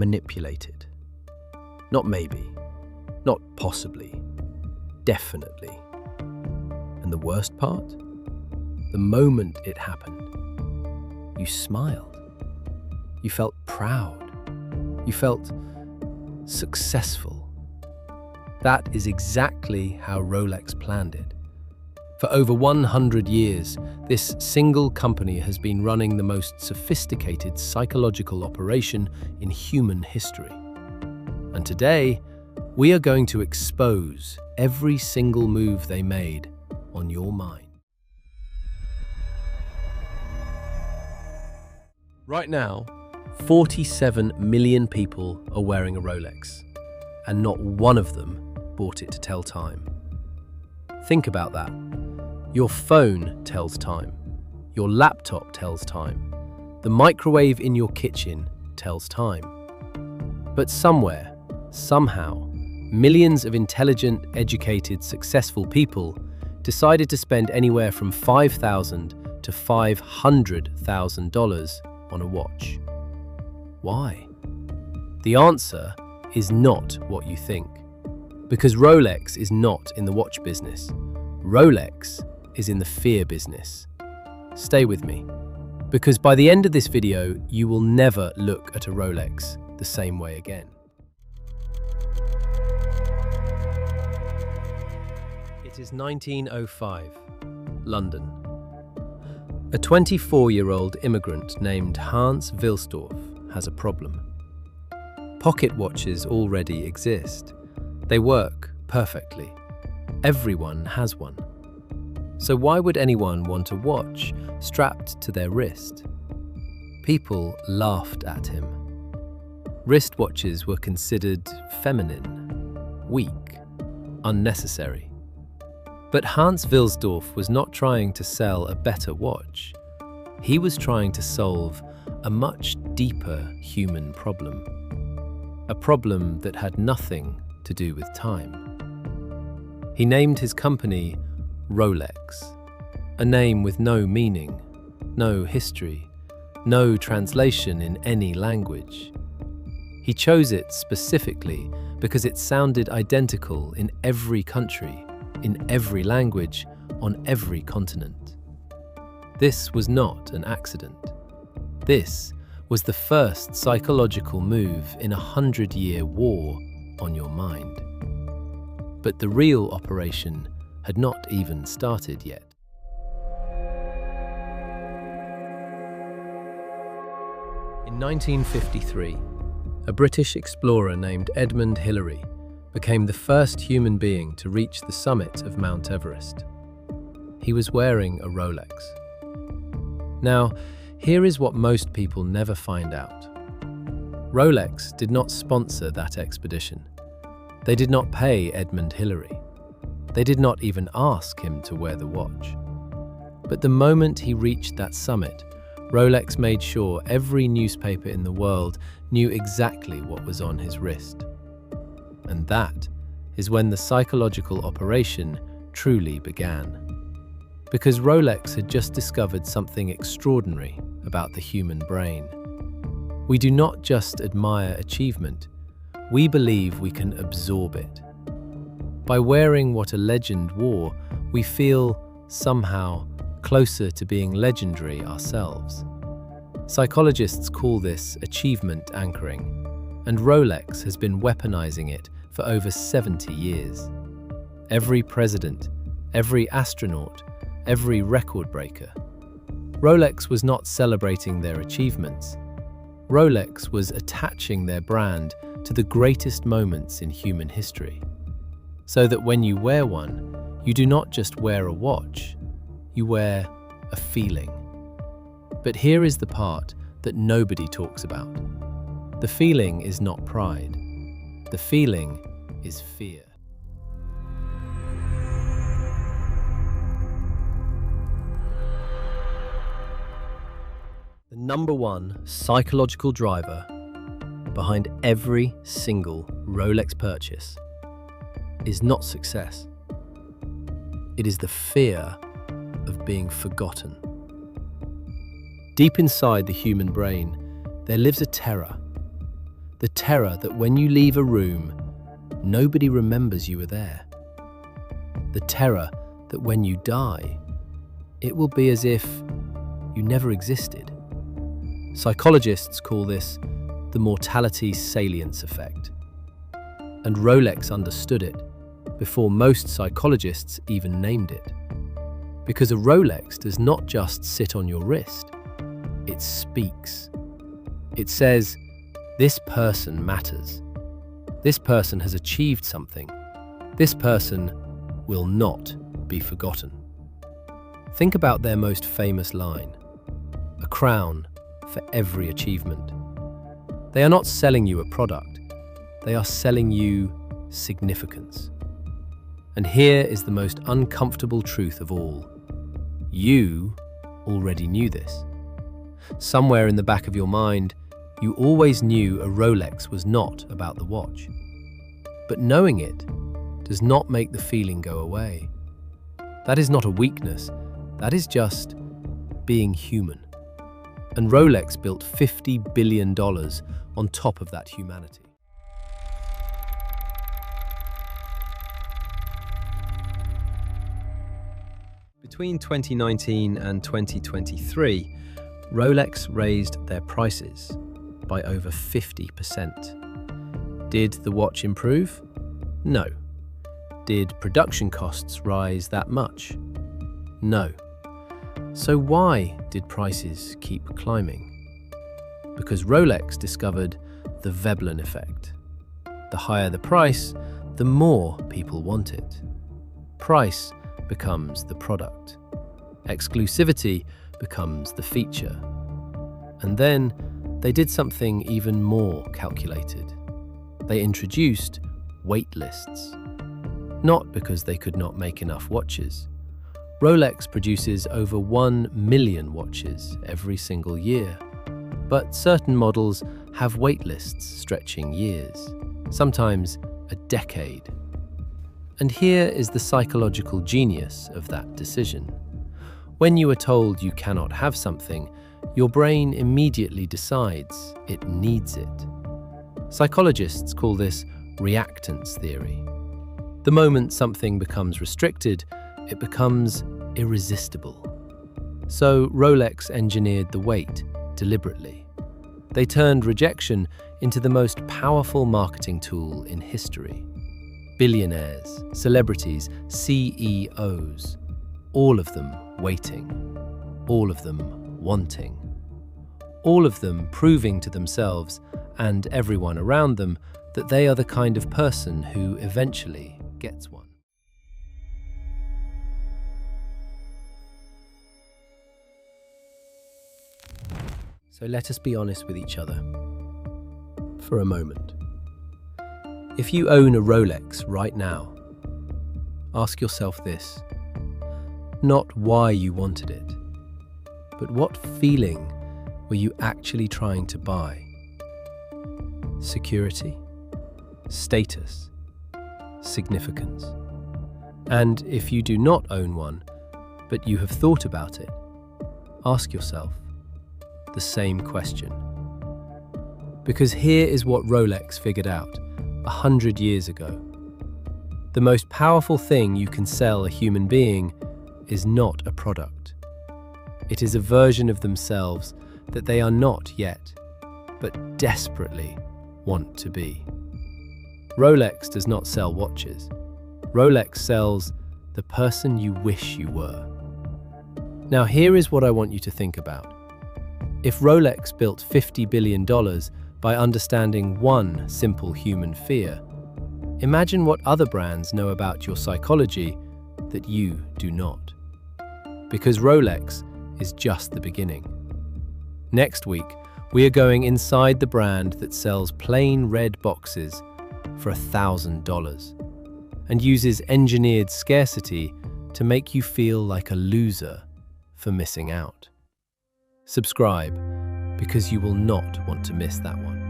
manipulated. Not maybe, not possibly, definitely. And the worst part? The moment it happened, you smiled. You felt proud. You felt successful. That is exactly how Rolex planned it. For over 100 years, this single company has been running the most sophisticated psychological operation in human history. And today, we are going to expose every single move they made on your mind. Right now, 47 million people are wearing a Rolex, and not one of them bought it to tell time. Think about that. Your phone tells time. Your laptop tells time. The microwave in your kitchen tells time. But somewhere, somehow, millions of intelligent, educated, successful people decided to spend anywhere from $5,000 to $500,000 on a watch. Why? The answer is not what you think. Because Rolex is not in the watch business. Rolex is in the fear business. Stay with me, because by the end of this video, you will never look at a Rolex the same way again. It is 1905, London. A 24-year-old immigrant named Hans Wilsdorf has a problem. Pocket watches already exist. They work perfectly. Everyone has one. So why would anyone want a watch strapped to their wrist? People laughed at him. Wristwatches were considered feminine, weak, unnecessary. But Hans Wilsdorf was not trying to sell a better watch. He was trying to solve a much deeper human problem. A problem that had nothing to do with time. He named his company Rolex, a name with no meaning, no history, no translation in any language. He chose it specifically because it sounded identical in every country, in every language, on every continent. This was not an accident. This was the first psychological move in a 100-year war on your mind. But the real operation had not even started yet. In 1953, a British explorer named Edmund Hillary became the first human being to reach the summit of Mount Everest. He was wearing a Rolex. Now, here is what most people never find out. Rolex did not sponsor that expedition. They did not pay Edmund Hillary. They did not even ask him to wear the watch. But the moment he reached that summit, Rolex made sure every newspaper in the world knew exactly what was on his wrist. And that is when the psychological operation truly began. Because Rolex had just discovered something extraordinary about the human brain. We do not just admire achievement, we believe we can absorb it. By wearing what a legend wore, we feel, somehow, closer to being legendary ourselves. Psychologists call this achievement anchoring, and Rolex has been weaponizing it for over 70 years. Every president, every astronaut, every record breaker. Rolex was not celebrating their achievements. Rolex was attaching their brand to the greatest moments in human history. So that when you wear one, you do not just wear a watch, you wear a feeling. But here is the part that nobody talks about. The feeling is not pride. The feeling is fear. The number one psychological driver behind every single Rolex purchase is not success. It is the fear of being forgotten. Deep inside the human brain, there lives a terror. The terror that when you leave a room, nobody remembers you were there. The terror that when you die, it will be as if you never existed. Psychologists call this the mortality salience effect. And Rolex understood it before most psychologists even named it. Because a Rolex does not just sit on your wrist, it speaks. It says, this person matters. This person has achieved something. This person will not be forgotten. Think about their most famous line, a crown for every achievement. They are not selling you a product, they are selling you significance. And here is the most uncomfortable truth of all. You already knew this. Somewhere in the back of your mind, you always knew a Rolex was not about the watch. But knowing it does not make the feeling go away. That is not a weakness, that is just being human. And Rolex built $50 billion on top of that humanity. Between 2019 and 2023, Rolex raised their prices by over 50%. Did the watch improve? No. Did production costs rise that much? No. So why did prices keep climbing? Because Rolex discovered the Veblen effect. The higher the price, the more people want it. Price becomes the product. Exclusivity becomes the feature. And then they did something even more calculated. They introduced wait lists. Not because they could not make enough watches. Rolex produces over 1 million watches every single year. But certain models have wait lists stretching years, sometimes a decade. And here is the psychological genius of that decision. When you are told you cannot have something, your brain immediately decides it needs it. Psychologists call this reactance theory. The moment something becomes restricted, it becomes irresistible. So Rolex engineered the wait deliberately. They turned rejection into the most powerful marketing tool in history. Billionaires, celebrities, CEOs, all of them waiting, all of them wanting, all of them proving to themselves and everyone around them that they are the kind of person who eventually gets one. So let us be honest with each other for a moment. If you own a Rolex right now, ask yourself this: not why you wanted it, but what feeling were you actually trying to buy? Security, status, significance. And if you do not own one, but you have thought about it, ask yourself the same question. Because here is what Rolex figured out 100 years ago. The most powerful thing you can sell a human being is not a product. It is a version of themselves that they are not yet, but desperately want to be. Rolex does not sell watches. Rolex sells the person you wish you were. Now here is what I want you to think about. If Rolex built $50 billion by understanding one simple human fear, imagine what other brands know about your psychology that you do not. Because Rolex is just the beginning. Next week, we are going inside the brand that sells plain red boxes for $1,000 and uses engineered scarcity to make you feel like a loser for missing out. Subscribe, because you will not want to miss that one.